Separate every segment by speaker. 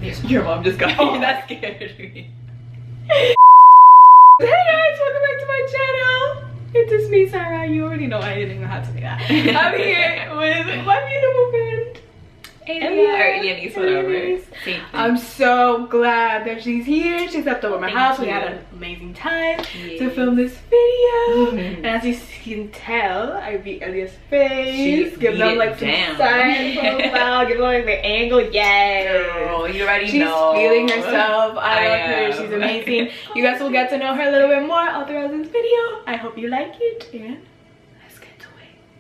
Speaker 1: Your mom just got
Speaker 2: Oh.
Speaker 1: That scared me.
Speaker 2: Hey guys, welcome back to my channel. It is me, Sarah. You already know I didn't know how to say that. I'm here with my beautiful friend,
Speaker 1: Elia, whatever.
Speaker 2: I'm so glad that she's here. She stepped over my house. We had an amazing time to film this video. And as you can tell, I beat Elia's face. Give them like some side profile. Give them like the angle. Yay.
Speaker 1: Girl, you already
Speaker 2: She's
Speaker 1: know.
Speaker 2: feeling herself. I love her. She's amazing. You guys will get to know her a little bit more all throughout this video. I hope you like it. And let's get to it.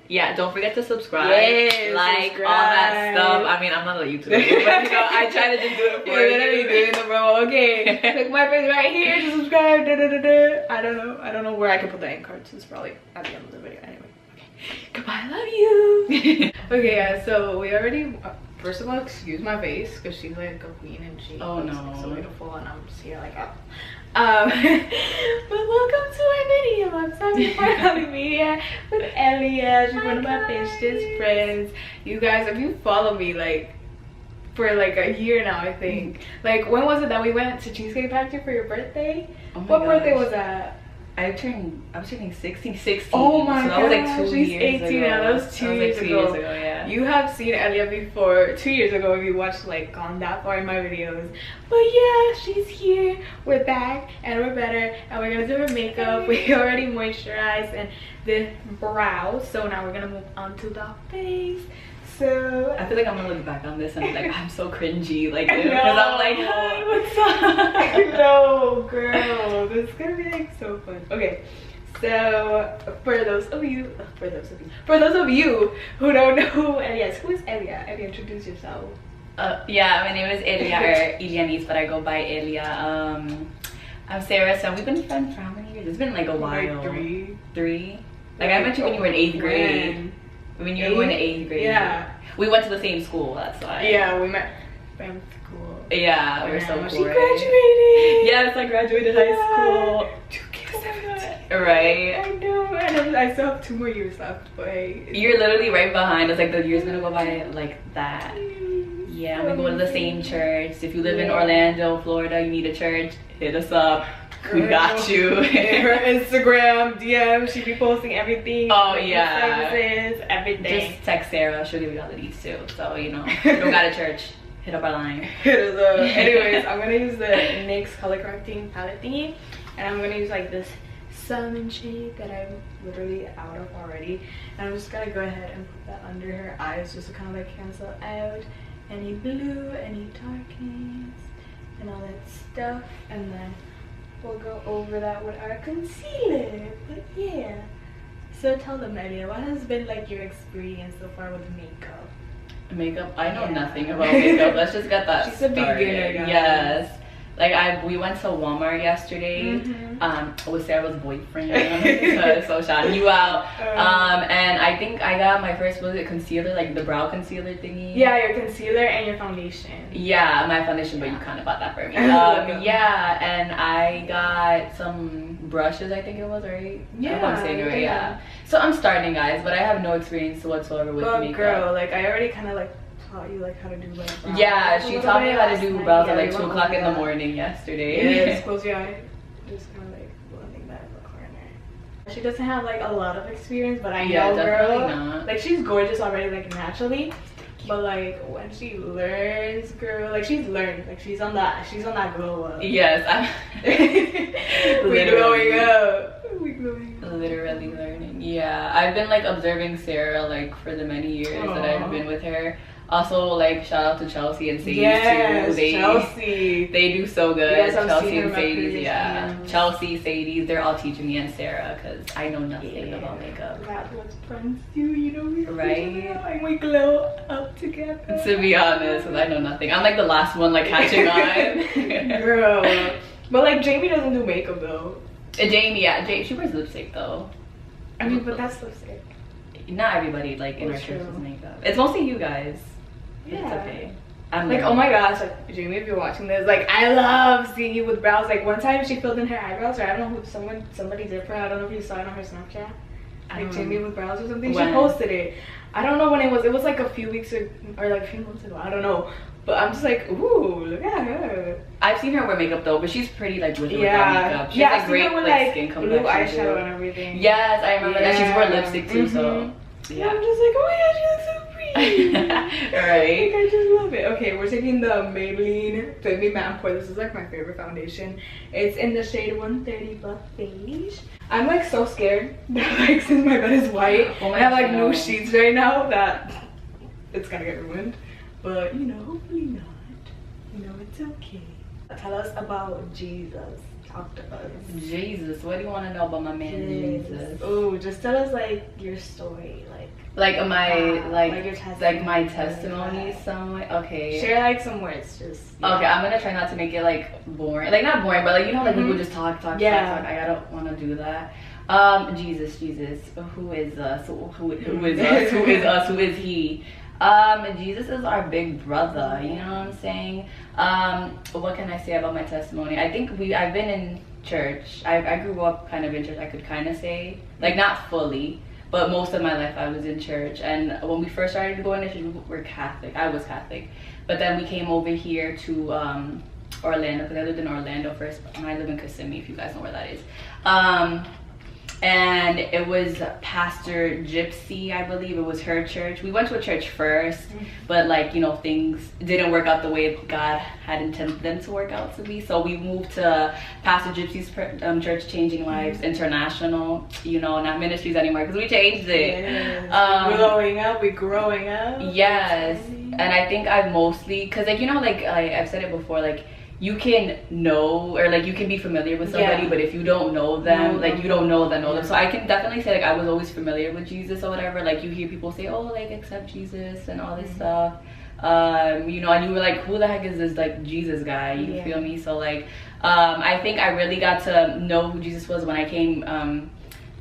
Speaker 1: Yeah, don't forget to subscribe,
Speaker 2: Yes,
Speaker 1: all that stuff. I mean, I'm not a YouTuber, but you know, I try to just do it for
Speaker 2: You're literally doing the bro. Okay, click my face right here to subscribe. Da, da, da, da. I don't know where I can put the end cards. It's probably at the end of the video anyway. Okay, goodbye, I love you. Okay, guys, so we already first of all, excuse my face because she's like a queen and she looks so beautiful, and I'm just here like but welcome to our video. I'm Ẓocιal Medιa with Elia. She's one of my bestest friends. You guys, if you follow me like for like a year now, I think. Like, when was it that we went to Cheesecake Factory for your birthday?
Speaker 1: Oh my
Speaker 2: what
Speaker 1: gosh.
Speaker 2: birthday was that?
Speaker 1: I was turning 16.
Speaker 2: Oh my
Speaker 1: so
Speaker 2: god,
Speaker 1: that was like 2
Speaker 2: she's
Speaker 1: years
Speaker 2: 18
Speaker 1: ago.
Speaker 2: now. That was 2 years ago.
Speaker 1: Yeah.
Speaker 2: You have seen Elia before 2 years ago if you watched like gone that far in my videos. But yeah, she's here. We're back and we're better, and we're gonna do her makeup. We already moisturized and the brows, so now we're gonna move on to the face. So
Speaker 1: I feel like I'm gonna look back on this and be like, I'm so cringy, like, because I'm like, hi, what's up?
Speaker 2: No, girl, this is gonna be like so fun. Okay, so for those of you who don't know who Elia is, who is Elia? Elia, introduce yourself.
Speaker 1: Yeah, my name is Elia, or Elia, but I go by Elia. I'm Sarah, so we've been friends for how many years? It's been like a while.
Speaker 2: Like three.
Speaker 1: Like, I met you when you were in 8th grade. When you were going to 8th grade.
Speaker 2: Yeah.
Speaker 1: We went to the same school, that's why.
Speaker 2: Yeah, we met from school.
Speaker 1: Yeah, we were so cool.
Speaker 2: She graduated.
Speaker 1: Yes, I graduated high school.
Speaker 2: 2K17.
Speaker 1: Right?
Speaker 2: I know, and I still have 2 more years left, but hey.
Speaker 1: You're literally right behind us. Like, the year's gonna go by like that. Yeah, we go to the same church. If you live in Orlando, Florida, you need a church, hit us up. We got you.
Speaker 2: Her Instagram, DM, she be posting everything.
Speaker 1: Oh yeah.
Speaker 2: Services, everything.
Speaker 1: Just text Sarah, she'll give you all the deets too. So, you know, if you don't got a church, hit up our line.
Speaker 2: Hit us up. Anyways, I'm gonna use the NYX color correcting palette thingy, and I'm gonna use like this salmon shade that I'm literally out of already, and I'm just gonna go ahead and put that under her eyes just to kind of like cancel out any blue, any darkness, and all that stuff, and then we'll go over that with our concealer. But yeah, so tell them, Elia, what has been like your experience so far with makeup?
Speaker 1: Makeup? I know nothing about makeup. Let's just get that
Speaker 2: She's a beginner, guys.
Speaker 1: Yes. Like, we went to Walmart yesterday with Sarah's boyfriend. So shouting you out. And I think I got my first, was it concealer, like the brow concealer thingy?
Speaker 2: Yeah, your concealer and your foundation.
Speaker 1: Yeah, my foundation, but you kind of bought that for me. Yeah, and I got some brushes, I think it was, right?
Speaker 2: Yeah,
Speaker 1: I'm saying it right, yeah. So I'm starting, guys, but I have no experience whatsoever with makeup.
Speaker 2: Girl, like I already kind of like taught you like how to do like brows.
Speaker 1: Yeah, she taught me how to do brows at like 2 o'clock in the morning yesterday.
Speaker 2: Yes, close your eye. Just kind of like blending that in the corner. She doesn't have like a lot of experience, but I know, girl.
Speaker 1: Not.
Speaker 2: Like, she's gorgeous already, like naturally. But like when she learns, girl, like she's learned. Like she's on that glow up.
Speaker 1: Yes,
Speaker 2: we glowing up. We glowing up.
Speaker 1: Literally learning. Yeah, I've been like observing Sarah like for the many years that I've been with her. Also, like, shout out to Chelsea and Sadie too.
Speaker 2: Chelsea.
Speaker 1: They do so good.
Speaker 2: Yes,
Speaker 1: Chelsea and Sadie, yeah. Chelsea, Sadie, they're all teaching me, and Sarah, because I know nothing about makeup.
Speaker 2: That's what friends do, you know.
Speaker 1: Right?
Speaker 2: And we glow up together.
Speaker 1: To be honest, because I know nothing. I'm like the last one, like, catching on.
Speaker 2: Girl. But like, Jamie doesn't do makeup though.
Speaker 1: Jamie, yeah. She wears lipstick though.
Speaker 2: I mean, but that's lipstick.
Speaker 1: Not everybody, like, in our church does makeup. It's mostly you guys.
Speaker 2: Yeah.
Speaker 1: It's okay. I'm
Speaker 2: like, oh my gosh, like, Jamie, if you're watching this, like, I love seeing you with brows. Like, one time she filled in her eyebrows, or I don't know who, somebody did for her. I don't know if you saw it on her Snapchat. Like, Jamie with brows or something. When? She posted it. I don't know when it was. It was like a few weeks or like a few months ago. I don't know. But I'm just like, ooh, look at her.
Speaker 1: I've seen her wear makeup though, but she's pretty like with
Speaker 2: Yeah.
Speaker 1: makeup. She has like great like skin
Speaker 2: blue
Speaker 1: complexion
Speaker 2: eyeshadow
Speaker 1: too.
Speaker 2: and everything.
Speaker 1: Yes, I remember that. She's wore lipstick too, so
Speaker 2: yeah. I'm just like, oh my god, she looks so pretty.
Speaker 1: Right.
Speaker 2: Like, I just love it. Okay, we're taking the Maybelline Fit Me Matte Pour. This is like my favorite foundation. It's in the shade 130 Buff Beige. I'm like so scared that like since my bed is white, I have like new sheets right now that it's gonna get ruined. But you know, hopefully not. You know, it's okay. Tell us about Jesus. Talk to us.
Speaker 1: Jesus, what do you want to know about my man Jesus?
Speaker 2: Oh, just tell us like your story,
Speaker 1: like my
Speaker 2: your testimony,
Speaker 1: like my testimony somewhere. Okay.
Speaker 2: Share like some words, just. Yeah.
Speaker 1: Okay, I'm gonna try not to make it like boring, like not boring, but like you know, like people just talk. I don't want to do that. Jesus, who is us? Who is us? Who is us? Who is he? Jesus is our big brother, you know what I'm saying? What can I say about my testimony? I think I've been in church. I grew up kind of in church, I could kind of say, like not fully, but most of my life I was in church. And when we first started going to church, we were Catholic. I was Catholic, but then we came over here to Orlando, because I lived in Orlando first, and I live in Kissimmee, if you guys know where that is. And it was Pastor Gypsy, I believe. It was her church. We went to a church first, but like, you know, things didn't work out the way God had intended them to work out to be. So we moved to Pastor Gypsy's church, Changing Lives International, you know, not ministries anymore, because we changed it.
Speaker 2: Yes. We're growing up.
Speaker 1: Yes. And I think I've mostly, because like, you know, like I've said it before, like, you can know, or like you can be familiar with somebody, but if you don't know them, like you don't know them. So I can definitely say like I was always familiar with Jesus or whatever. Like you hear people say, oh, like accept Jesus and all this stuff, you know, and you were like, who the heck is this like Jesus guy? You feel me? So like I think I really got to know who Jesus was when I came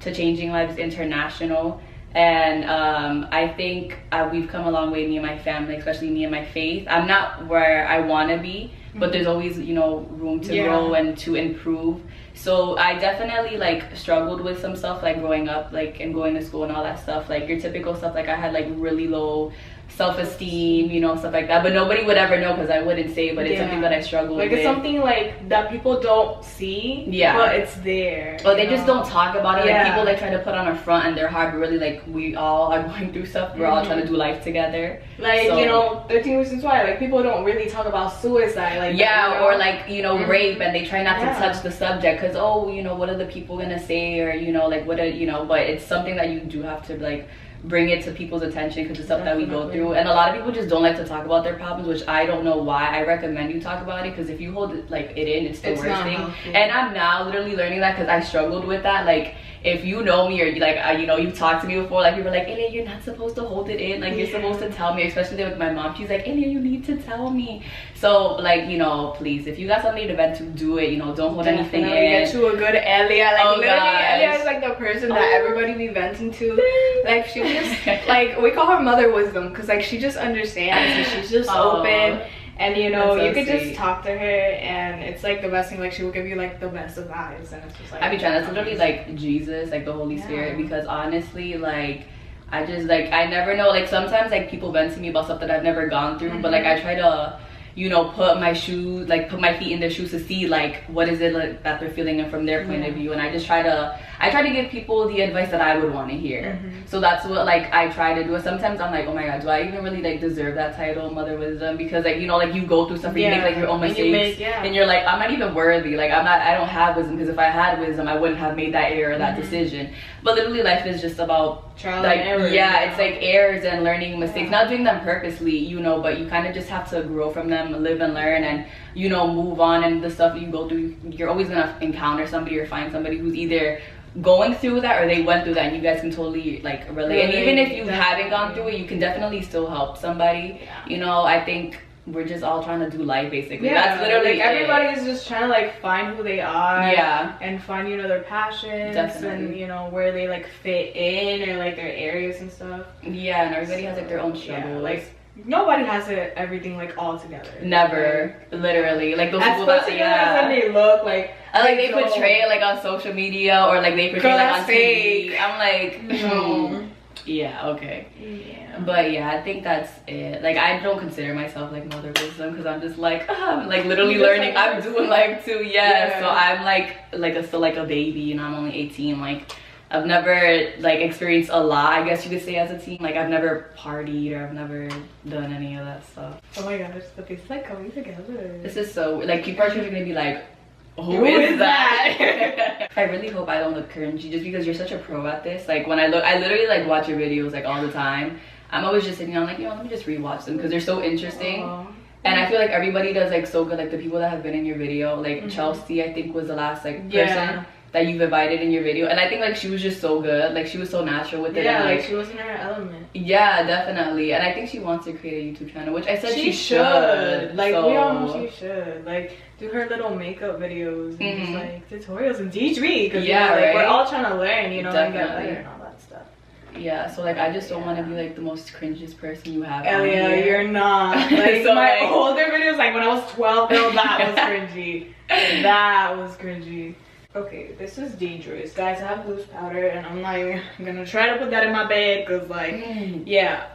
Speaker 1: to Changing Lives International. And I think we've come a long way, me and my family, especially me and my faith. I'm not where I want to be, but there's always, you know, room to grow and to improve. So I definitely like struggled with some stuff like growing up, like, and going to school and all that stuff, like your typical stuff. Like I had like really low self-esteem, you know, stuff like that, but nobody would ever know because I wouldn't say, but it's something that I struggled with.
Speaker 2: Like it's something like that people don't see, but it's there.
Speaker 1: Or they just don't talk about it. Like people like try to put on a front and their heart, but really like we all are going through stuff. We're all trying to do life together. Like, so,
Speaker 2: you know, 13 Reasons Why, like people don't really talk about suicide, like
Speaker 1: you know? Or like, you know, rape, and they try not to touch the subject because, oh, you know, what are the people gonna say, or you know, like what are, you know, but it's something that you do have to like bring it to people's attention because it's stuff that we go through. And a lot of people just don't like to talk about their problems, which I don't know why. I recommend you talk about it, because if you hold it like it in, it's the worst thing. And I'm now literally learning that because I struggled with that. Like if you know me, or you like you know, you've talked to me before, like you were like, Elia, you're not supposed to hold it in, like you're supposed to tell me. Especially with my mom, she's like, Elia, you need to tell me. So like, you know, please, if you got something to vent to, do it. You know, don't hold anything in.
Speaker 2: Get you a good Elia. Like literally, Elia is like the person that everybody be venting to. Like she just like, we call her mother wisdom because like she just understands and she's just open. And you know, you could just talk to her, and it's like the best thing. Like she will give you like the best advice, and it's just like, I be trying.
Speaker 1: That's literally like Jesus, like the Holy Spirit, because honestly, like I just like, I never know. Like sometimes like people vent to me about stuff that I've never gone through, but like I try to, you know, put my shoes, like put my feet in their shoes to see like what is it like that they're feeling and from their point of view. And I just try to give people the advice that I would want to hear. So that's what like I try to do. Sometimes I'm like, oh my god, do I even really like deserve that title, Mother Wisdom? Because like, you know, like you go through stuff and you make like your own mistakes, and you're like, I'm not even worthy, like I don't have wisdom, because if I had wisdom I wouldn't have made that error, that decision. But literally life is just about
Speaker 2: trial
Speaker 1: like
Speaker 2: and error.
Speaker 1: It's like errors and learning mistakes, not doing them purposely, you know, but you kind of just have to grow from them, live and learn, and you know, move on. And the stuff you go through, you're always gonna encounter somebody or find somebody who's either going through that or they went through that, and you guys can totally like relate. And even if you haven't gone through it, you can definitely still help somebody. You know, I think we're just all trying to do life basically. That's literally
Speaker 2: like everybody is just trying to like find who they are, and find, you know, their passions, and you know, where they like fit in, or like their areas and stuff. And
Speaker 1: everybody has like their own struggle.
Speaker 2: Like nobody has everything like all together.
Speaker 1: Never. Literally. Like those people
Speaker 2: that as they look like
Speaker 1: they portray it like on social media, or like they portray like on TV. I'm like, Yeah, okay.
Speaker 2: Yeah.
Speaker 1: But yeah, I think that's it. Like, I don't consider myself like mother wisdom because I'm just like, I'm like literally learning. I'm doing life too, yeah. So I'm still like a baby, you know. I'm only 18. Like, I've never like experienced a lot, I guess you could say, as a teen. Like, I've never partied or I've never done any of that stuff.
Speaker 2: Oh my gosh, the piece like coming together.
Speaker 1: This is so like, people are gonna be like, who is that? I really hope I don't look cringy just because you're such a pro at this. Like, when I literally like watch your videos like all the time. I'm always just sitting down like, you know, let me just rewatch them because they're so interesting. And I feel like everybody does like so good. Like, the people that have been in your video, like Chelsea, I think was the last like person that you've invited in your video, and I think like she was just so good. Like, she was so natural with it.
Speaker 2: Yeah,
Speaker 1: and,
Speaker 2: like she was in her element.
Speaker 1: Yeah, definitely. And I think she wants to create a YouTube channel, which I said she should.
Speaker 2: Like,
Speaker 1: so.
Speaker 2: we all know she should. Like, do her little makeup videos and just like tutorials and teach me, because
Speaker 1: yeah,
Speaker 2: you know, like,
Speaker 1: right?
Speaker 2: we're all trying to learn, you know,
Speaker 1: Definitely.
Speaker 2: and get better and all that stuff.
Speaker 1: Yeah, so like I just don't want to be like the most cringiest person you have.
Speaker 2: Elia, you're not. Like,
Speaker 1: So,
Speaker 2: my
Speaker 1: like,
Speaker 2: older videos, like when I was 12, girl, that was cringy. That was cringy. Okay, this is dangerous, guys. I have loose powder, and I'm not even gonna try to put that in my bed, cause like, yeah.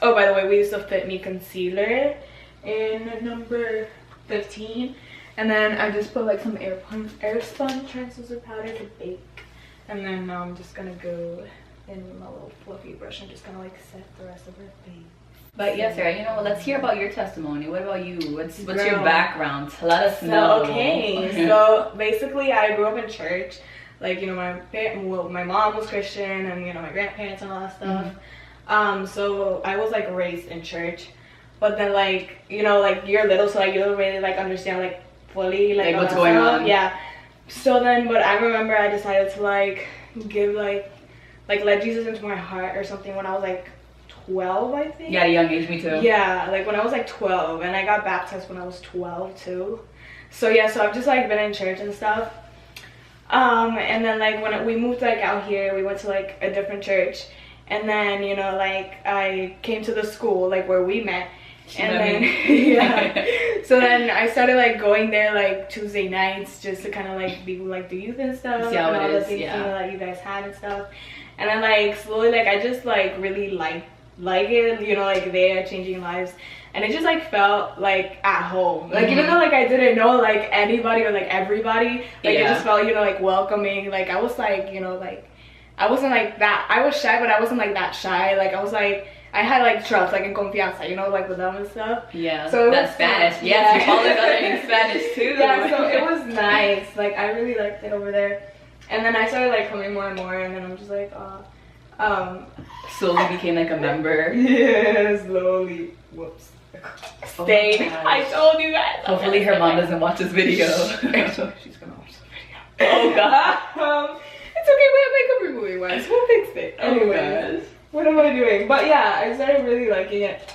Speaker 2: Oh, by the way, we used to Fit Me concealer in number 15, and then I just put like some airspun translucent powder to bake, and then I'm just gonna go in with my little fluffy brush and just gonna like set the rest of her face.
Speaker 1: But yeah, Sarah, you know what? Let's hear about your testimony. What about you? What's your background? Let us know.
Speaker 2: Okay, so basically, I grew up in church. Like, you know, my mom was Christian, and you know, my grandparents and all that stuff. So I was like raised in church, but then like, you know, like you're little, so like you don't really like understand like fully like
Speaker 1: what's going on.
Speaker 2: Yeah. So then, but I remember I decided to like give like let Jesus into my heart or something when I was like 12, I think.
Speaker 1: Yeah, at a young age, me too.
Speaker 2: Yeah, like when I was like 12, and I got baptized when I was 12 too. So yeah, so I've just like been in church and stuff. And then like when we moved like out here, we went to like a different church, and then, you know, like I came to the school like where we met. And then yeah, so then I started like going there like Tuesday nights just to kind of like be like the youth and stuff,
Speaker 1: see how
Speaker 2: and all
Speaker 1: it
Speaker 2: the
Speaker 1: is,
Speaker 2: things,
Speaker 1: yeah.
Speaker 2: you know, that you guys had and stuff. And then like slowly like I just like really like it, you know, like there changing lives, and it just like felt like at home, like even though like I didn't know like anybody or like everybody, like it just felt, you know, like welcoming. Like I was like, you know, like I wasn't like that, I was shy, but I wasn't like that shy. Like I was like, I had like trust, like in confianza, you know, like with them and stuff.
Speaker 1: Yeah,
Speaker 2: so
Speaker 1: that's Spanish. Yes, you all live learning Spanish too.
Speaker 2: Yeah, so it was nice. Like I really liked it over there. And then I started like coming more and more, and then I'm just like,
Speaker 1: slowly became like a member.
Speaker 2: Yeah, slowly. Whoops. Stayed. I told you guys.
Speaker 1: Hopefully her mom doesn't watch this video.
Speaker 2: She's gonna watch the video.
Speaker 1: Oh god.
Speaker 2: It's okay, we have makeup removing wise. We'll fix it. Anyways, what am I doing? But yeah, I started really liking it.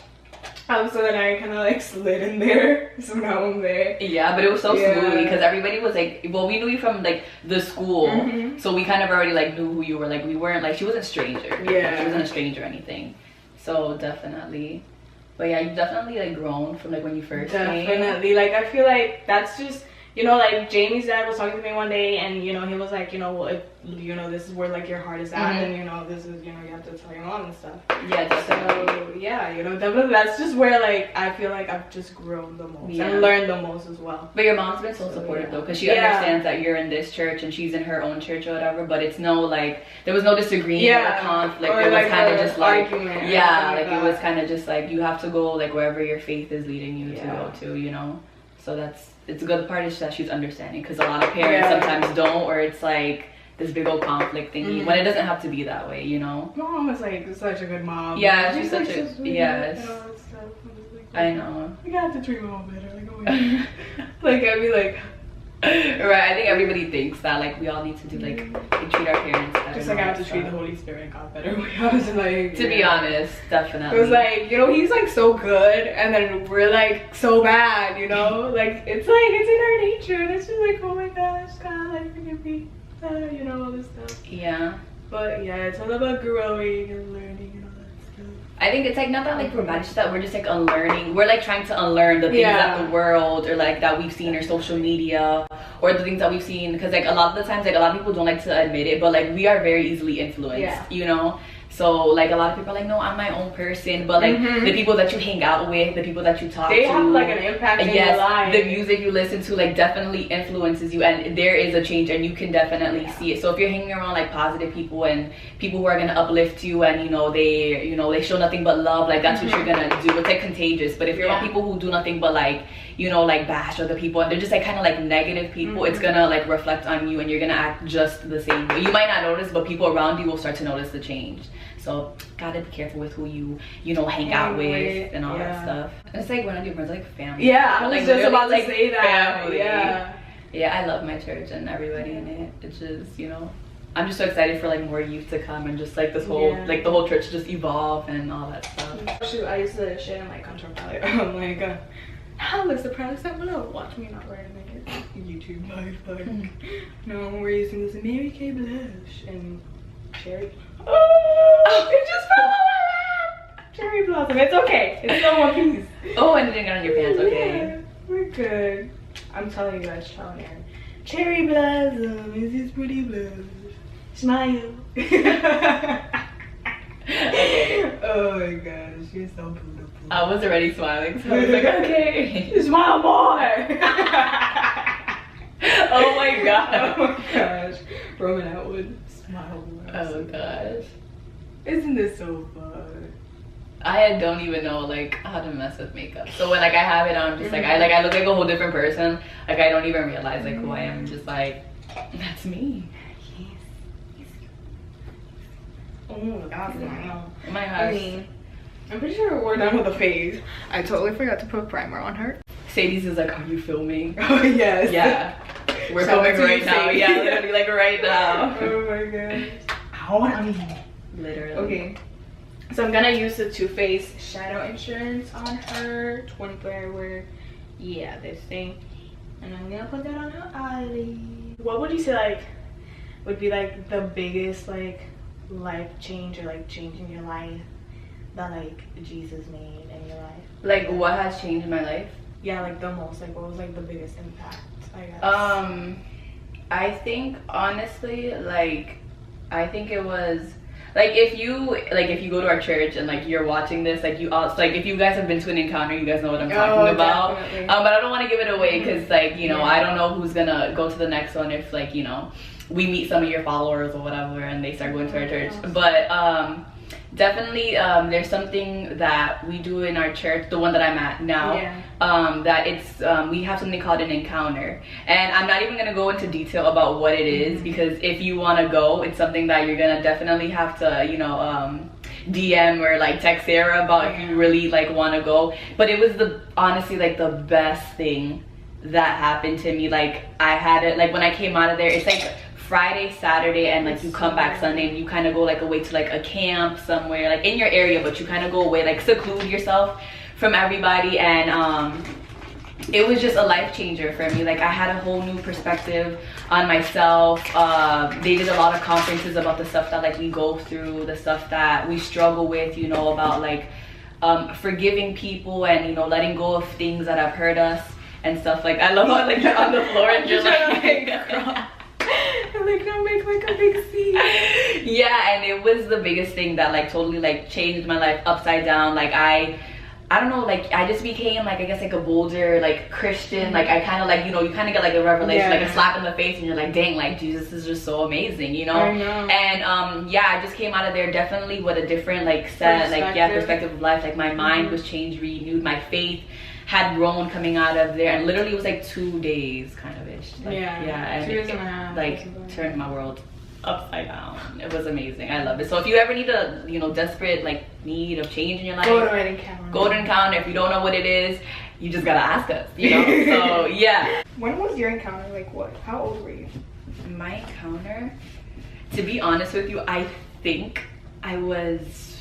Speaker 2: So then I kind of like slid in there, so now I'm there.
Speaker 1: Yeah, but it was so smoothly because everybody was like, well, we knew you from like the school, so we kind of already like knew who you were. Like we weren't like, she wasn't a stranger.
Speaker 2: Yeah,
Speaker 1: she wasn't a stranger or anything. So definitely, but yeah, you've definitely like grown from like when you first came.
Speaker 2: Definitely, like I feel like that's just, you know, like Jamie's dad was talking to me one day, and you know, he was like, you know, well, if you know, this is where like your heart is at, and you know, this is, you know, you have to tell your mom and stuff.
Speaker 1: Yeah,
Speaker 2: so yeah, you know, definitely that's just where like I feel like I've just grown the most and learned the most as well.
Speaker 1: But your mom's been so supportive though, because she understands that you're in this church and she's in her own church or whatever, but it's no like, there was no disagreement or conflict.
Speaker 2: Or
Speaker 1: it was
Speaker 2: like
Speaker 1: kind of just like
Speaker 2: argument,
Speaker 1: like it was kind of just like you have to go like wherever your faith is leading you to go to, you know. So it's a good part is that she's understanding, because a lot of parents sometimes don't, or it's like this big old conflict thingy when it doesn't have to be that way, you know.
Speaker 2: My mom is like such a good mom.
Speaker 1: Yeah, she's
Speaker 2: like,
Speaker 1: such a I know.
Speaker 2: You have to treat my mom better. Like, oh my God. Like I'd be like,
Speaker 1: right, I think everybody thinks that like we all need to do like treat our parents better.
Speaker 2: Just like I have to treat the Holy Spirit and God better. I was like,
Speaker 1: to be honest, definitely.
Speaker 2: It was like, you know, he's like so good, and then we're like so bad, you know. Like it's in our nature, and it's just like, oh my gosh, God, like forgive me, you know, all this stuff.
Speaker 1: Yeah.
Speaker 2: But yeah, it's all about growing and learning and all that stuff.
Speaker 1: I think it's like not that like we're bad, it's just that we're just like unlearning. We're like trying to unlearn the things that the world or like that we've seen or social media or the things that we've seen, because like a lot of the times like a lot of people don't like to admit it, but like we are very easily influenced, you know. So like a lot of people are like, no, I'm my own person, but like the people that you hang out with, the people that you talk to,
Speaker 2: they have like an impact in your life.
Speaker 1: The music you listen to like definitely influences you, and there is a change, and you can definitely see it. So if you're hanging around like positive people and people who are gonna uplift you, and they show nothing but love, like that's what you're gonna do. It's like contagious. But if you're around people who do nothing but like like bash other people, and they're just like kind of like negative people, it's gonna like reflect on you, and you're gonna act just the same way. You might not notice, but people around you will start to notice the change. So gotta be careful with who you hang out with and all that stuff. And it's like when I do friends, like family.
Speaker 2: Yeah, I was
Speaker 1: like,
Speaker 2: just about to
Speaker 1: like
Speaker 2: say that.
Speaker 1: Family.
Speaker 2: Yeah,
Speaker 1: I love my church and everybody in it. It's just I'm just so excited for like more youth to come, and just like this whole like the whole church just evolve and all that stuff.
Speaker 2: Shoot, I used to share in like control palette. I'm like, how looks the product set below? Watch me not wear it. YouTube life. No, we're using this Mary Kay blush and cherry. Oh, it just fell on my lap. Cherry blossom. It's okay. It's still one piece.
Speaker 1: Oh, and it didn't get on your pants. Okay.
Speaker 2: Yeah, we're good. I'm telling you guys, trial and error. Cherry blossom is this pretty blush. Smile. Oh my gosh, you're so beautiful.
Speaker 1: I was already smiling, so I was like, okay.
Speaker 2: Smile more.
Speaker 1: Oh my god.
Speaker 2: Oh my gosh. Roman Atwood. Smile more.
Speaker 1: Oh gosh.
Speaker 2: Isn't this so fun?
Speaker 1: I don't even know like how to mess with makeup. So when like I have it on, I'm just like I look like a whole different person. Like I don't even realize like who I am. I'm just like, that's me.
Speaker 2: Yes. Oh my god.
Speaker 1: Oh my gosh.
Speaker 2: I'm pretty sure we're done with the face. I totally forgot to put primer on her.
Speaker 1: Sadie's is like, are you filming?
Speaker 2: Oh yes.
Speaker 1: Yeah. We're filming right now. Yeah, literally like right now.
Speaker 2: Oh my gosh. Ow.
Speaker 1: Literally.
Speaker 2: Okay. So I'm gonna use the Too Faced Shadow Insurance on her 24 hour. Yeah, this thing. And I'm gonna put that on her eyelid. What would you say like would be like the biggest like life change or like change in your life that like Jesus made in your life?
Speaker 1: Like what has changed my life?
Speaker 2: Yeah, like the most. Like what was like the biggest impact, I guess?
Speaker 1: I think honestly, like I think it was like if you go to our church and like you're watching this, like you also like if you guys have been to an encounter, you guys know what I'm talking about.
Speaker 2: Definitely.
Speaker 1: But I don't want to give it away because like I don't know who's gonna go to the next one if like we meet some of your followers or whatever and they start going to our church. But definitely there's something that we do in our church, the one that I'm at now, that it's we have something called an encounter, and I'm not even going to go into detail about what it is, because if you want to go, it's something that you're gonna definitely have to DM or like text Sarah about if you really like want to go. But it was honestly like the best thing that happened to me. Like I had it like when I came out of there, it's like Friday, Saturday, and like you come back Sunday, and you kind of go like away to like a camp somewhere like in your area, but you kind of go away, like seclude yourself from everybody. And it was just a life changer for me. Like I had a whole new perspective on myself. They did a lot of conferences about the stuff that like we go through, the stuff that we struggle with, about like forgiving people and letting go of things that have hurt us and stuff. Like I love how like you're on the floor and you're like
Speaker 2: like now make like a big scene.
Speaker 1: Yeah, and it was the biggest thing that like totally like changed my life upside down. Like I don't know, like I just became like I guess like a bolder like Christian. Like I kind of like you kind of get like a revelation, like a slap in the face, and you're like, dang, like Jesus is just so amazing,
Speaker 2: I know.
Speaker 1: And I just came out of there definitely with a different like perspective of life. Like my mind was changed, renewed, my faith had grown coming out of there, and literally it was like 2 days kind of ish. Like, and
Speaker 2: 2 years and a half.
Speaker 1: Like turned my world upside down. It was amazing. I love it. So if you ever need a desperate like need of change in your life,
Speaker 2: go to an encounter.
Speaker 1: Go to an encounter. If you don't know what it is, you just gotta ask us. So yeah.
Speaker 2: When was your encounter? Like what? How old were you?
Speaker 1: My encounter, to be honest with you, I think I was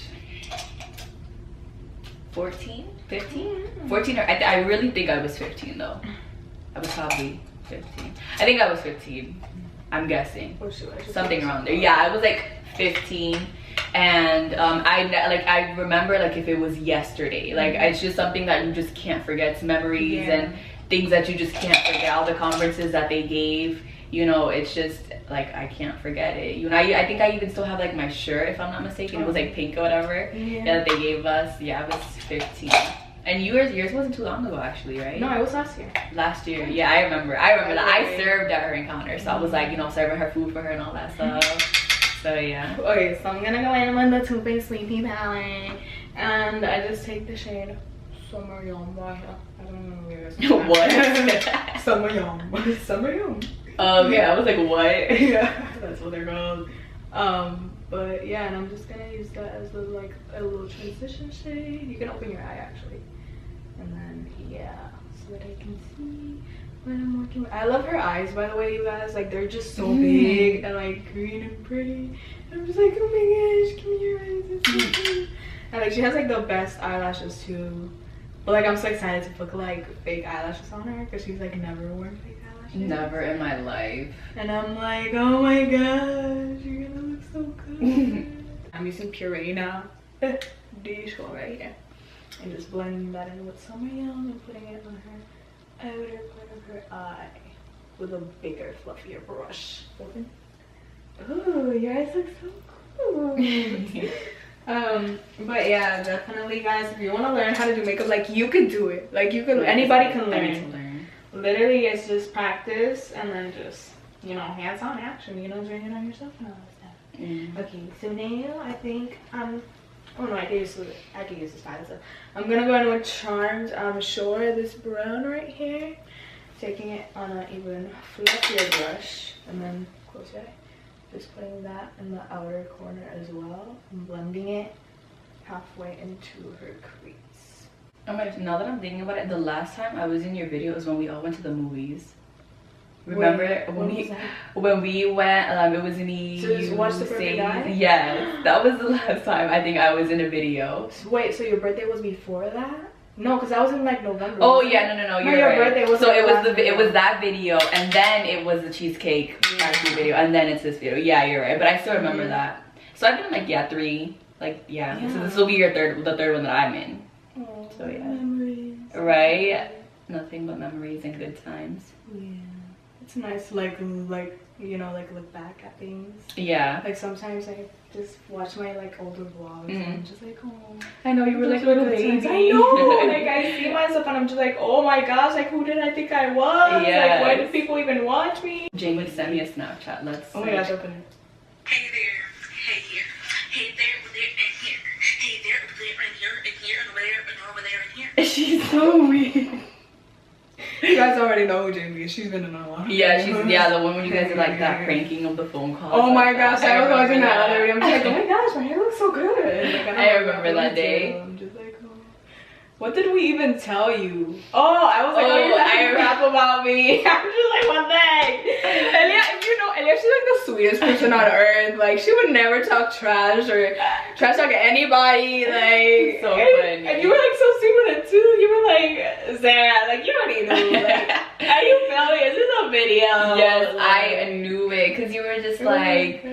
Speaker 1: 14, 15, 14, or I really think I was 15 though. I was probably 15. I think I was 15. I'm guessing something around there. Yeah, I was like 15, and I remember like if it was yesterday. Like it's just something that you just can't forget. It's memories and things that you just can't forget. All the conferences that they gave, you know, it's just like I can't forget it. You know, I think I even still have like my shirt, if I'm not mistaken. It was like pink or whatever. Yeah, that they gave us. Yeah, I was 15. And yours wasn't too long ago, actually, right?
Speaker 2: No, it was last year.
Speaker 1: Last year, yeah, I remember that. I served at her encounter, so I was like, you know, serving her food for her and all that stuff. So yeah.
Speaker 2: Okay, so I'm gonna go in with the Too Faced Sleepy palette, and I just take the shade Summer Yum right here. I don't know where it's
Speaker 1: What?
Speaker 2: Summer Yum. Summer Yum.
Speaker 1: Okay, I was like, what?
Speaker 2: Yeah, that's what they're called. But yeah, and I'm just gonna use that as a little transition shade. You can open your eye actually. And then yeah, so that I can see what I'm working with. I love her eyes, by the way, you guys. Like, they're just so big and like green and pretty. And I'm just like, oh my gosh, give me your eyes. It's so pretty. And like, she has like the best eyelashes too. But like, I'm so excited to put like fake eyelashes on her because she's like never worn fake eyelashes.
Speaker 1: Never in my life.
Speaker 2: And I'm like, oh my gosh, you're gonna look so good. I'm using Puree now. This one right here. And just blending that in with Summer Yum and putting it on her outer part of her eye with a bigger, fluffier brush. Open. Ooh, your eyes look so cool. But yeah, definitely, guys, if you want to learn how to do makeup, like, you could do it. Like, you could, anybody can learn. Literally, it's just practice and then just, you know, hands-on action. You know, doing it on yourself and all that stuff. Okay, so now I think oh no, I can use this style. So I'm gonna go in with Charmed Shore, this brown right here. Taking it on an even fluffier brush, and then close your eye. Just putting that in the outer corner as well, and blending it halfway into her crease.
Speaker 1: Oh my gosh, now that I'm thinking about it, the last time I was in your video was when we all went to the movies. Remember when we went, it was in the
Speaker 2: So just watch The Perfect Guy?
Speaker 1: Yes, that was the last time I think I was in a video.
Speaker 2: Wait, so your birthday was before that? No, because I was in like November.
Speaker 1: Oh yeah, no, you're
Speaker 2: your
Speaker 1: right.
Speaker 2: Birthday was
Speaker 1: so
Speaker 2: like
Speaker 1: it was that video, and then it was the cheesecake factory video, and then it's this video. Yeah, you're right, but I still remember that. So I've been like 3, So this will be the third one that I'm in.
Speaker 2: Oh,
Speaker 1: so yeah,
Speaker 2: memories.
Speaker 1: Right? Nothing but memories and good times.
Speaker 2: Yeah. It's nice to like you know, like look back at things.
Speaker 1: Yeah.
Speaker 2: Like sometimes I just watch my like older vlogs and I'm just like, oh.
Speaker 1: I know you were like a little baby.
Speaker 2: I know. Like I see myself and I'm just like, oh my gosh, like who did I think I was?
Speaker 1: Yeah.
Speaker 2: Like why did people even watch me?
Speaker 1: Jamie sent me a Snapchat. Let's.
Speaker 2: Oh my gosh, open it.
Speaker 3: Hey there, hey here, hey there, over there, and here, hey there, over there, and here, and here, and over there, and over there, and here.
Speaker 1: She's so weird.
Speaker 2: You guys already know who Jamie is. She's been in a lot.
Speaker 1: Yeah, she's the one when you guys did like that pranking of the phone calls.
Speaker 2: Oh my gosh, I was watching that other video. I'm just like, oh my gosh, my hair looks so good. Like,
Speaker 1: I remember that day.
Speaker 2: I'm just like, oh. What did we even tell you? Oh, I was like, oh, you're talking crap about me. I'm just like, what the heck? Elia, if you know Elia, she's like the sweetest person on earth. Like, she would never talk trash or trash talk anybody. Like,
Speaker 1: so funny.
Speaker 2: And you were like so sweet with it too. You were like, Sarah, like, you already knew. Like, are you filming? Is this a video?
Speaker 1: Yes,
Speaker 2: like,
Speaker 1: I knew it because you were just like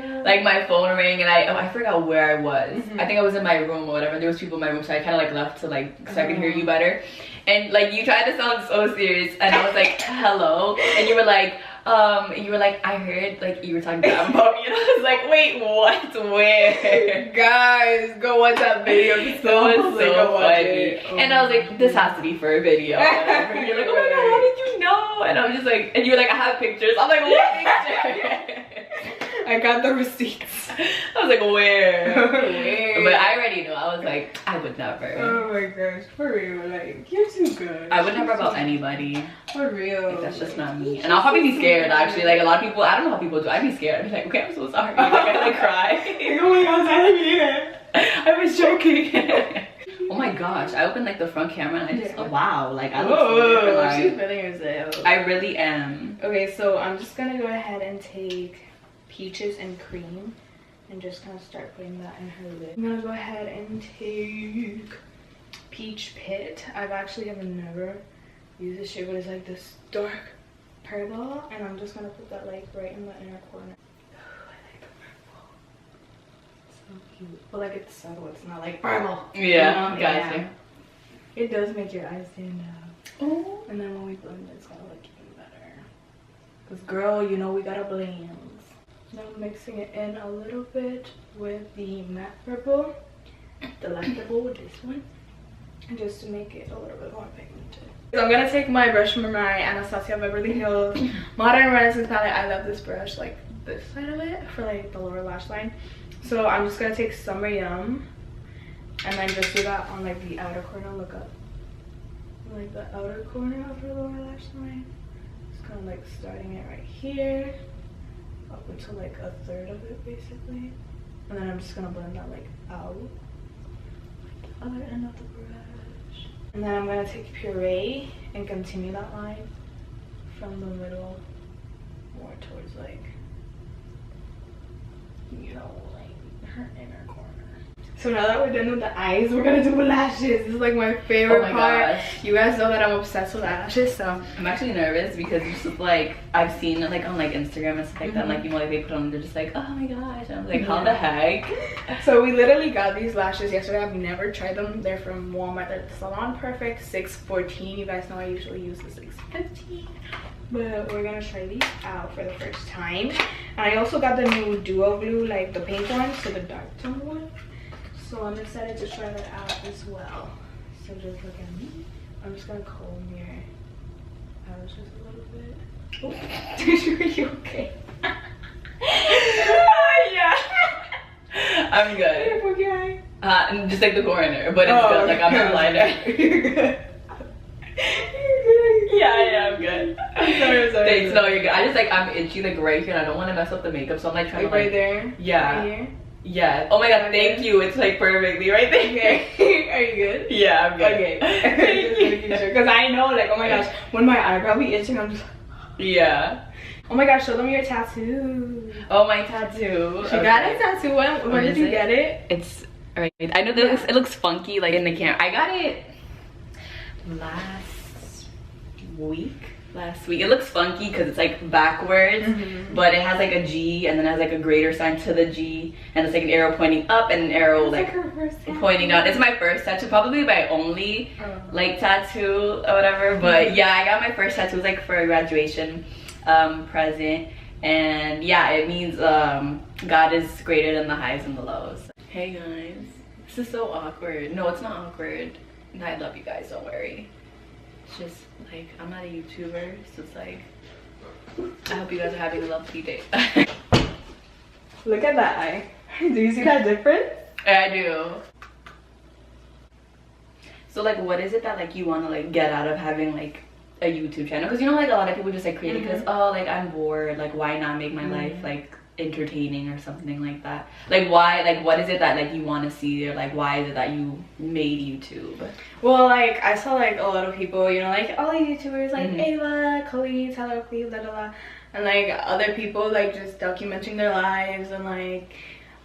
Speaker 1: my phone rang and I forgot where I was. I think I was in my room or whatever. And there was people in my room, so I kind of like left to like so I could hear you better. And like you tried to sound so serious, and I was like, hello, and you were like, I heard like you were talking about me, and I was like, wait, what? Where?
Speaker 2: Guys, go watch that video. It's so
Speaker 1: funny. And I was like, this has to be for a video. And you're like, oh my god, how did you know? And I was just like, and you were like, I have pictures. I'm like, what picture?
Speaker 2: I got the receipts.
Speaker 1: I was like, where? But I already knew. I was like, I would never.
Speaker 2: Oh my gosh, for real. Like, you're too good.
Speaker 1: I would never about anybody.
Speaker 2: For real.
Speaker 1: Like, that's just not me. And I'll probably be scared, actually. Like, a lot of people, I don't know how people do. I'd be scared. I'd be like, okay, I'm so sorry. Like, I'd like cry.
Speaker 2: Like, oh my gosh, I didn't either.
Speaker 1: I was joking. Oh my gosh, I opened like the front camera and I just, wow, like I look so different. Like,
Speaker 2: she's feeling herself.
Speaker 1: I really am.
Speaker 2: Okay, so I'm just gonna go ahead and take Peaches and Cream and just kind of start putting that in her lid. I'm gonna go ahead and take Peach Pit. I've never used this shade, but it's like this dark purple, and I'm just gonna put that like right in the inner corner. Cute. But like it's subtle, it's not like purple.
Speaker 1: Yeah, gotcha.
Speaker 2: Yeah. It does make your eyes stand out.
Speaker 1: Oh.
Speaker 2: And then when we blend it, it's gonna look even better. Because girl, you know we gotta blend. Now I'm mixing it in a little bit with the matte purple, delectable with this one, just to make it a little bit more pigmented. So I'm gonna take my brush from my Anastasia Beverly Hills Modern Renaissance palette. I love this brush, like this side of it, for like the lower lash line. So I'm just gonna take Summer Yum and then just do that on like the outer corner. Look up, like the outer corner of her lower lash line. Just kind of like starting it right here up until like a third of it basically, and then I'm just gonna blend that like out, like the other end of the brush. And then I'm gonna take Puree and continue that line from the middle more towards like, you know, like her inner corner. So now that we're done with the eyes, we're gonna do lashes. This is like my favorite part. Gosh. You guys know that I'm obsessed with lashes, so
Speaker 1: I'm actually nervous because it's just like I've seen it like on like Instagram and stuff like that. Like, you know, like they put on, they're just like, oh my gosh. And I'm like, how the heck?
Speaker 2: So we literally got these lashes yesterday. I've never tried them. They're from Walmart. They're Salon Perfect 614. You guys know I usually use the 615. But we're gonna try these out for the first time. And I also got the new Duo Glue, like the pink one, so the dark tone one. So I'm excited to try that out as well. So just look at me. I'm just gonna comb your eyelashes a little bit. Oh, are you okay? Yeah.
Speaker 1: I'm good.
Speaker 2: Okay.
Speaker 1: And just like the corner, but it's good. Like I'm not liner.
Speaker 2: You're good.
Speaker 1: Yeah, I'm good.
Speaker 2: I'm sorry.
Speaker 1: Thanks. No, you're good. I just like, I'm itchy like right here and I don't want to mess up the makeup, so I'm like trying to
Speaker 2: right there?
Speaker 1: Yeah.
Speaker 2: Right here?
Speaker 1: Yeah. Oh my god, thank you. It's like perfectly right there.
Speaker 2: Okay. Are you good?
Speaker 1: Yeah, I'm good.
Speaker 2: Okay. Thank you. Because I know, like, oh my gosh, when my eyebrow be itching, I'm just...
Speaker 1: Yeah.
Speaker 2: Oh my gosh, show them your tattoo.
Speaker 1: Oh, my tattoo.
Speaker 2: She got a tattoo. When did you get it?
Speaker 1: It's right. I know that it looks funky like in the camera. I got it last week. It looks funky because it's like backwards, but it has like a G and then it has like a greater sign to the G, and it's like an arrow pointing up and an arrow like pointing down. It's my first tattoo, probably my only like tattoo or whatever, but yeah, I got my first tattoo. It was like for a graduation present, and yeah, it means God is greater than the highs and the lows. Hey guys, this is so awkward. No, it's not awkward. I love you guys, don't worry. It's just like, I'm not a YouTuber, so it's like, I hope you guys are having a lovely day.
Speaker 2: Look at that eye. Do you see that difference?
Speaker 1: I do. So like, what is it that like you want to like get out of having like a YouTube channel? Because you know, like a lot of people just like create it because oh, like I'm bored, like why not make my life like entertaining or something like that. Like why, like what is it that like you want to see, or like why is it that you made YouTube?
Speaker 2: Well, like I saw like a lot of people, you know, like all the YouTubers like Elia, Chloe, Tyler, Cleve, blah, blah, blah, and like other people like just documenting their lives and like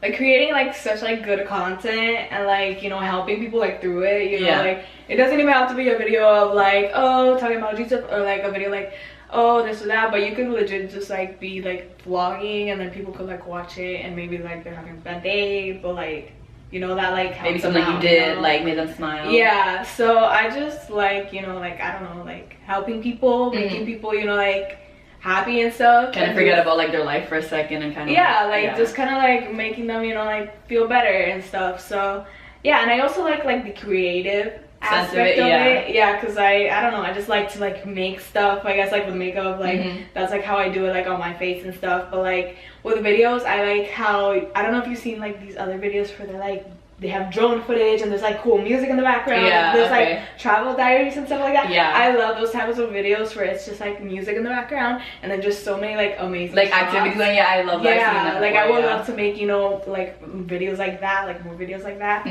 Speaker 2: creating like such like good content and like, you know, helping people like through it, you know, like it doesn't even have to be a video of like, oh, talking about Jesus, or like a video like, oh, this or that, but you could legit just like be like vlogging and then people could like watch it and maybe like they're having a bad day, but like, you know, that like
Speaker 1: maybe something you did, you know? Like made them smile.
Speaker 2: Yeah, so I just like, you know, like I don't know, like helping people, making people, you know, like happy and stuff,
Speaker 1: kind of forget about like their life for a second and kind of
Speaker 2: just kind of like making them, you know, like feel better and stuff. So yeah, and I also like the creative aspect of it, because I don't know, I just like to like make stuff, I guess, like with makeup, like that's like how I do it, like on my face and stuff. But like with videos, I like how, I don't know if you've seen like these other videos where they're like, they have drone footage and there's like cool music in the background, there's like travel diaries and stuff like that. I love those types of videos where it's just like music in the background and then just so many like amazing
Speaker 1: like activities. And I love that.
Speaker 2: Like I would love to make, you know, like videos like that, like more videos like that,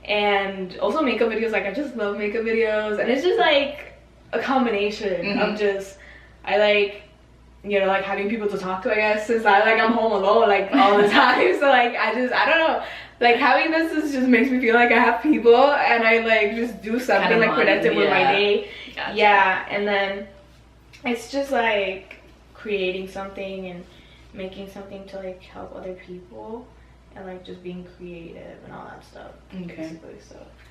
Speaker 2: and also makeup videos. Like I just love makeup videos, and it's just like a combination of just, I like, you know, like having people to talk to, I guess, since I'm home alone like all the time. So like I don't know, like having this is just makes me feel like I have people and I like just do something kind of like productive with my day. And then it's just like creating something and making something to like help other people and like just being creative and all that stuff.
Speaker 1: Okay.
Speaker 2: Basically,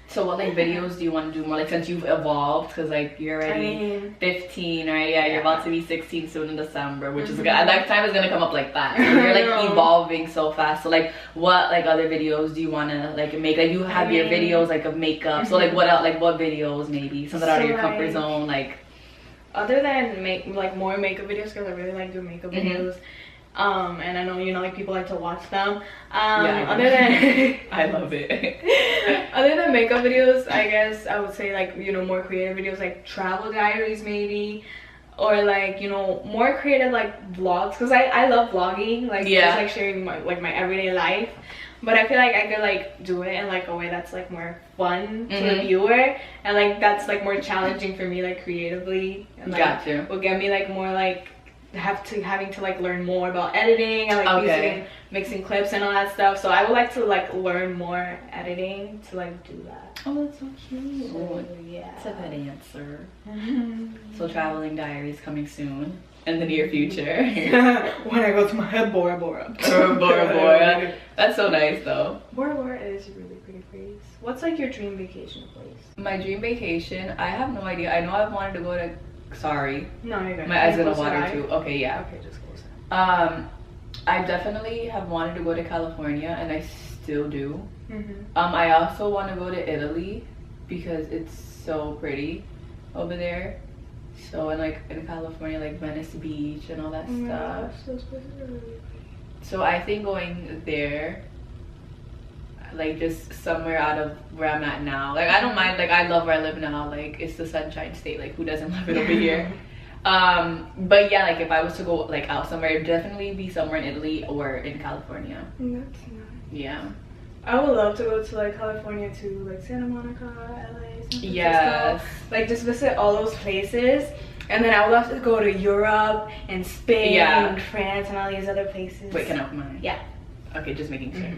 Speaker 1: So what like videos do you want to do more, like since you've evolved, because like you're already 15, right? Yeah, you're about to be 16 soon in December, which is good. Lifetime is gonna come up like that. So you're like evolving so fast. So like what like other videos do you want to like make? Like you have your videos like of makeup. So like what else, like what videos maybe? Something out of your comfort zone, like
Speaker 2: other than more makeup videos, because I really like doing makeup videos. And I know, you know, like people like to watch them. Other than
Speaker 1: I love it.
Speaker 2: Other than makeup videos, I guess I would say like, you know, more creative videos like travel diaries maybe, or like, you know, more creative like vlogs, because I love vlogging, like just like sharing my everyday life. But I feel like I could like do it in like a way that's like more fun to the viewer, and like that's like more challenging for me like creatively, and like will get me like more like having to like learn more about editing and like mixing clips and all that stuff. So I would like to like learn more editing to like do that.
Speaker 1: Oh, that's so cute.
Speaker 2: So, yeah,
Speaker 1: that's a good answer. So traveling diaries coming soon in the near future.
Speaker 2: When I go to my Bora Bora.
Speaker 1: Bora. That's so nice though.
Speaker 2: Bora Bora is a really pretty place. What's like your dream vacation place?
Speaker 1: My dream vacation, I have no idea. I know I've wanted to go to, sorry,
Speaker 2: no, you're good.
Speaker 1: My eyes gonna water too. Okay, yeah.
Speaker 2: Okay, just close it.
Speaker 1: I definitely have wanted to go to California, and I still do. I also want to go to Italy because it's so pretty over there. So, and like in California, like Venice Beach and all that stuff.
Speaker 2: Those places are really pretty.
Speaker 1: So I think going there, like just somewhere out of where I'm at now. Like I don't mind, like I love where I live now. Like it's the Sunshine State. Like who doesn't love it over here? But yeah, like if I was to go like out somewhere, it'd definitely be somewhere in Italy or in California.
Speaker 2: That's nice.
Speaker 1: Yeah.
Speaker 2: I would love to go to like California too, like Santa Monica, LA, San Francisco.
Speaker 1: Yes.
Speaker 2: Like just visit all those places. And then I would love to go to Europe and Spain and France and all these other places.
Speaker 1: Wait, can I open mine?
Speaker 2: Yeah.
Speaker 1: Okay, just making sure.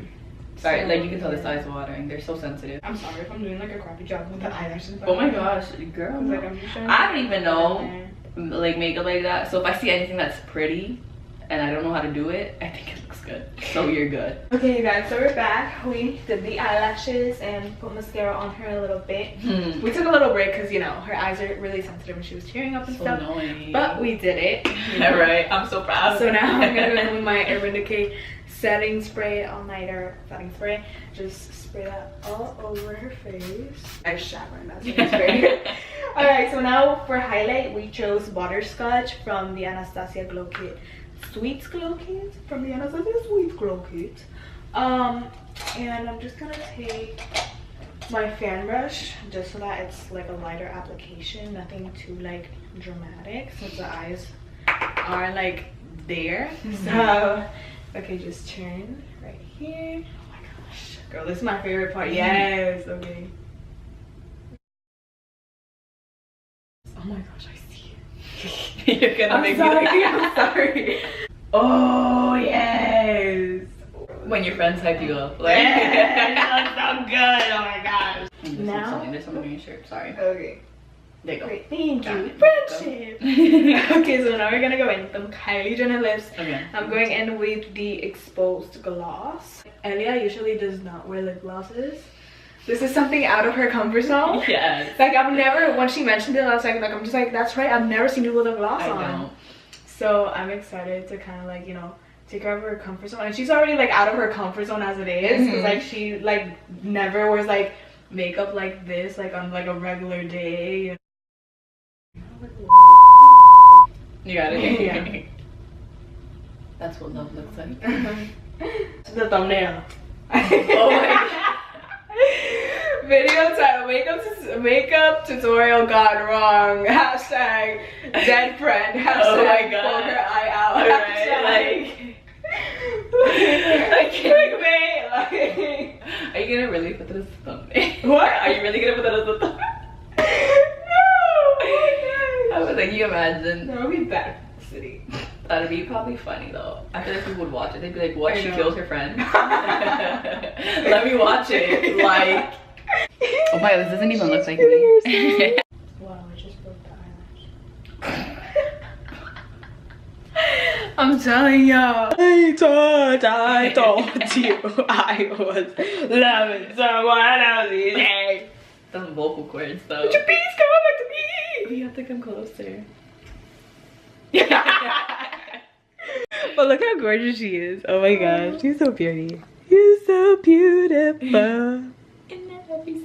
Speaker 1: Sorry, like you can tell this eye's watering. They're so sensitive.
Speaker 2: I'm sorry if I'm doing like a crappy job with the eyelashes.
Speaker 1: Oh my gosh, girl.
Speaker 2: Like,
Speaker 1: I don't even know like makeup like that. So if I see anything that's pretty and I don't know how to do it, I think it looks good. So you're good.
Speaker 2: Okay, you guys, so we're back. We did the eyelashes and put mascara on her a little bit. We took a little break because, you know, her eyes are really sensitive when she was tearing up and stuff.
Speaker 1: Annoying.
Speaker 2: But we did it.
Speaker 1: Alright, I'm so proud.
Speaker 2: So now I'm gonna go in with my Urban Decay setting spray, all-nighter setting spray. Just spray that all over her face. I shower in that setting spray. Alright, so now for highlight, we chose Butterscotch from the Anastasia Glow Kit. Sweets Glow Kit from the Anastasia Sweets Glow Kit. And I'm just gonna take my fan brush just so that it's like a lighter application, nothing too like dramatic since the eyes are like there. So okay, just turn right here. Oh my gosh, girl, this is my favorite part. Yes. Okay. Oh my gosh, I see it.
Speaker 1: You're gonna make me
Speaker 2: I'm sorry. Oh yes.
Speaker 1: When your friends hype you up, like
Speaker 2: that's so good. Oh my gosh. Now
Speaker 1: there's something in your shirt. Sorry.
Speaker 2: Okay.
Speaker 1: There you go.
Speaker 2: Great, thank you. Friendship. Okay, so now we're gonna go in with the Kylie Jenner lips.
Speaker 1: Okay.
Speaker 2: I'm going in with the exposed gloss. Elia usually does not wear lip glosses. This is something out of her comfort zone.
Speaker 1: Yes.
Speaker 2: Like I've never, when she mentioned it last second, like I'm just like, that's right, I've never seen you with a gloss on.
Speaker 1: I know.
Speaker 2: So I'm excited to kind of like, you know, take her out of her comfort zone. And she's already like out of her comfort zone as it is. Because like she like never wears like makeup like this, like on like a regular day.
Speaker 1: You got it.
Speaker 2: Yeah.
Speaker 1: That's what love looks like.
Speaker 2: The thumbnail.
Speaker 1: Oh my god.
Speaker 2: Video title: makeup tutorial gone wrong. Hashtag dead friend. Hashtag
Speaker 1: Oh my god.
Speaker 2: pull her eye out.
Speaker 1: Alright,
Speaker 2: Like clickbait. Like,
Speaker 1: are you gonna really put that as a thumbnail?
Speaker 2: what?
Speaker 1: Are you really gonna put that as a thumbnail?
Speaker 2: No.
Speaker 1: I was like, you imagine.
Speaker 2: That would be bad publicity.
Speaker 1: That'd be probably funny though. I feel like people would watch it. They'd be like, what?
Speaker 2: I
Speaker 1: She
Speaker 2: know.
Speaker 1: killed her friend? Let me watch it. Like, oh my god, this doesn't even look like me.
Speaker 2: Wow, I just broke the eyelash. I'm telling y'all. I told you I was loving someone else's day.
Speaker 1: Those vocal cords though.
Speaker 2: Would you please come back to me?
Speaker 1: You have to come closer.
Speaker 2: But look how gorgeous she is. Oh my gosh, she's so pretty. You're so beautiful.
Speaker 1: In every